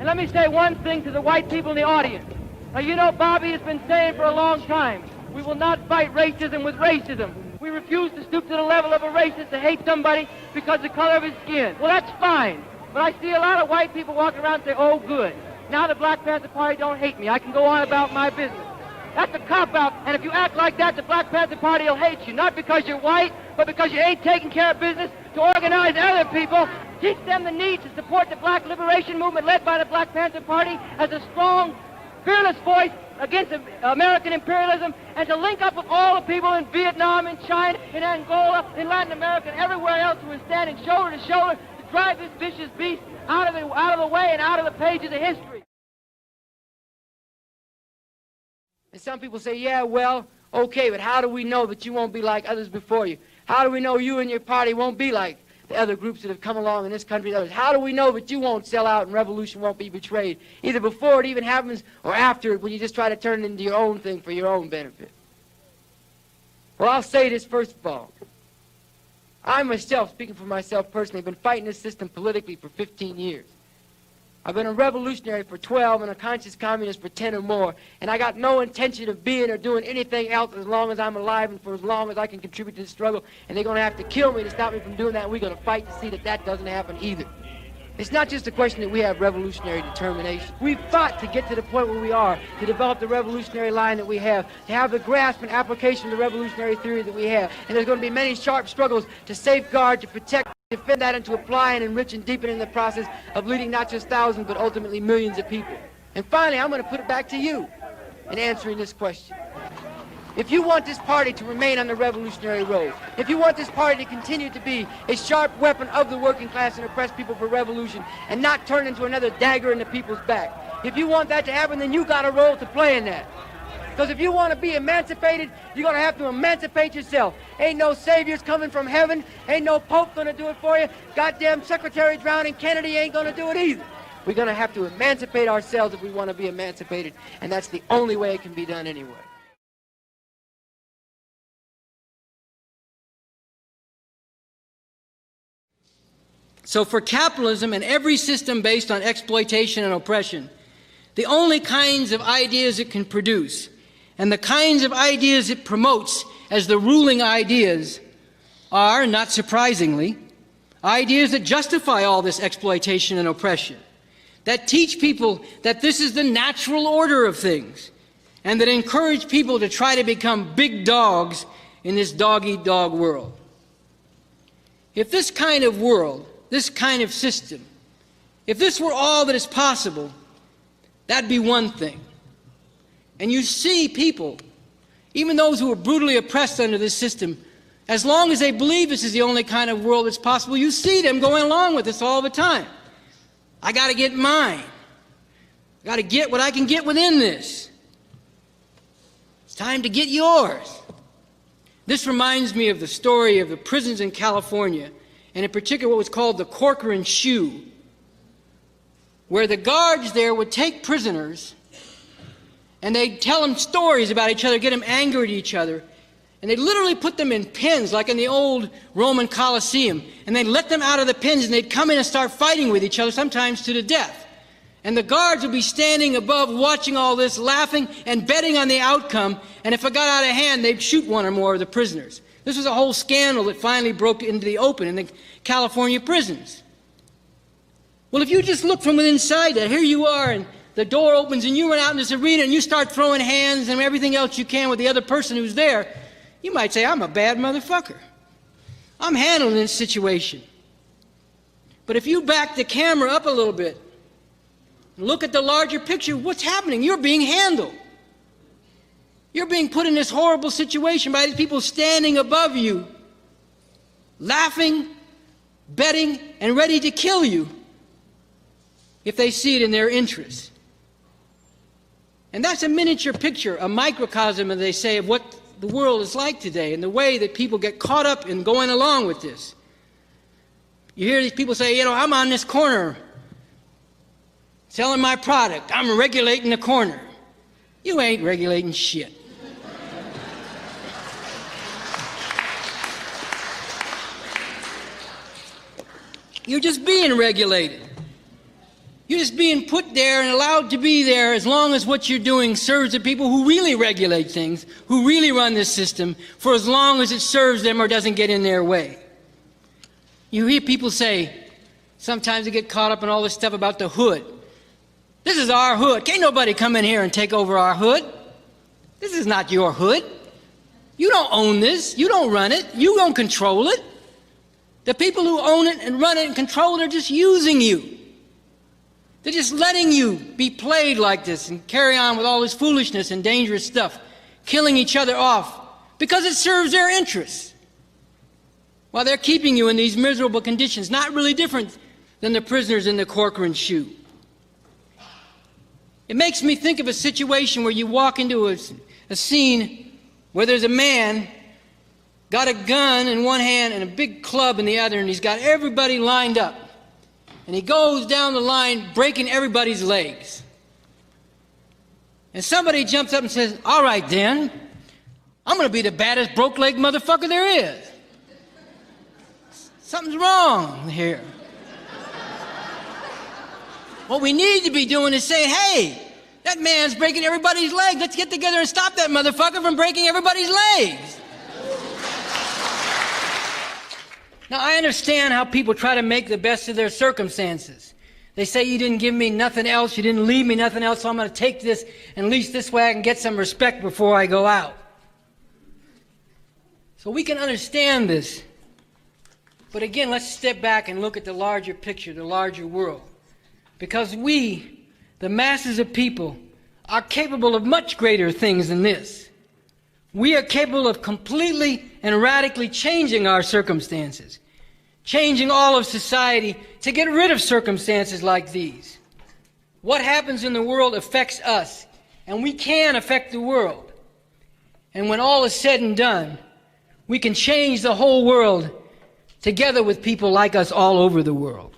And let me say one thing to the white people in the audience. Now, you know, Bobby has been saying for a long time, we will not fight racism with racism. We refuse to stoop to the level of a racist to hate somebody because of the color of his skin. Well, that's fine. But I see a lot of white people walking around and say, oh, good. Now the Black Panther Party don't hate me. I can go on about my business. That's a cop-out. And if you act like that, the Black Panther Party will hate you. Not because you're white, but because you ain't taking care of business to organize other people. Teach them the need to support the black liberation movement led by the Black Panther Party as a strong, fearless voice against American imperialism, and to link up with all the people in Vietnam, in China, in Angola, in Latin America, and everywhere else who are standing shoulder to shoulder to drive this vicious beast out of the way and out of the pages of history. And some people say, yeah, well, okay, but how do we know that you won't be like others before you? How do we know you and your party won't be like the other groups that have come along in this country and others? How do we know that you won't sell out and revolution won't be betrayed, either before it even happens or after it, when you just try to turn it into your own thing for your own benefit? Well, I'll say this first of all. I myself, speaking for myself personally, have been fighting this system politically for 15 years. I've been a revolutionary for 12 and a conscious communist for 10 or more, and I got no intention of being or doing anything else as long as I'm alive and for as long as I can contribute to the struggle, and they're going to have to kill me to stop me from doing that, and we're going to fight to see that that doesn't happen either. It's not just a question that we have revolutionary determination. We've fought to get to the point where we are, to develop the revolutionary line that we have, to have the grasp and application of the revolutionary theory that we have, and there's going to be many sharp struggles to safeguard, to protect, defend that, and to apply and enrich and deepen in the process of leading not just thousands but ultimately millions of people. And finally, I'm going to put it back to you in answering this question. If you want this party to remain on the revolutionary road, if you want this party to continue to be a sharp weapon of the working class and oppressed people for revolution and not turn into another dagger in the people's back, if you want that to happen, then you got a role to play in that. Because if you want to be emancipated, you're going to have to emancipate yourself. Ain't no saviors coming from heaven. Ain't no pope going to do it for you. Goddamn Secretary drowning Kennedy ain't going to do it either. We're going to have to emancipate ourselves if we want to be emancipated, and that's the only way it can be done anyway. So for capitalism and every system based on exploitation and oppression, the only kinds of ideas it can produce and the kinds of ideas it promotes as the ruling ideas are, not surprisingly, ideas that justify all this exploitation and oppression, that teach people that this is the natural order of things, and that encourage people to try to become big dogs in this dog-eat-dog world. If this kind of world, this kind of system, if this were all that is possible, that'd be one thing. And you see people, even those who are brutally oppressed under this system, as long as they believe this is the only kind of world that's possible, you see them going along with this all the time. I got to get mine. I got to get what I can get within this. It's time to get yours. This reminds me of the story of the prisons in California, and in particular what was called the Corcoran Shoe, where the guards there would take prisoners and they'd tell them stories about each other, get them angry at each other, and they'd literally put them in pens like in the old Roman Colosseum, and they'd let them out of the pens and they'd come in and start fighting with each other, sometimes to the death. And the guards would be standing above watching all this, laughing and betting on the outcome, and if it got out of hand, they'd shoot one or more of the prisoners. This was a whole scandal that finally broke into the open in the California prisons. Well, if you just look from inside that, here you are, and the door opens, and you run out in this arena, and you start throwing hands and everything else you can with the other person who's there, you might say, I'm a bad motherfucker. I'm handling this situation. But if you back the camera up a little bit, and look at the larger picture, what's happening? You're being handled. You're being put in this horrible situation by these people standing above you, laughing, betting, and ready to kill you if they see it in their interest. And that's a miniature picture, a microcosm, as they say, of what the world is like today and the way that people get caught up in going along with this. You hear these people say, you know, I'm on this corner selling my product. I'm regulating the corner. You ain't regulating shit. You're just being regulated. You're just being put there and allowed to be there as long as what you're doing serves the people who really regulate things, who really run this system, for as long as it serves them or doesn't get in their way. You hear people say, sometimes they get caught up in all this stuff about the hood. This is our hood. Can't nobody come in here and take over our hood. This is not your hood. You don't own this. You don't run it. You don't control it. The people who own it and run it and control it are just using you. They're just letting you be played like this and carry on with all this foolishness and dangerous stuff, killing each other off because it serves their interests. While they're keeping you in these miserable conditions, not really different than the prisoners in the Corcoran shoe. It makes me think of a situation where you walk into a scene where there's a man got a gun in one hand and a big club in the other, and he's got everybody lined up. And he goes down the line breaking everybody's legs. And somebody jumps up and says, all right then, I'm going to be the baddest broke-leg motherfucker there is. Something's wrong here. What we need to be doing is saying, hey, that man's breaking everybody's legs. Let's get together and stop that motherfucker from breaking everybody's legs. Now, I understand how people try to make the best of their circumstances. They say, you didn't give me nothing else, you didn't leave me nothing else, so I'm going to take this, and at least this way I can get some respect before I go out. So we can understand this. But again, let's step back and look at the larger picture, the larger world. Because we, the masses of people, are capable of much greater things than this. We are capable of completely and radically changing our circumstances, changing all of society to get rid of circumstances like these. What happens in the world affects us, and we can affect the world. And when all is said and done, we can change the whole world together with people like us all over the world.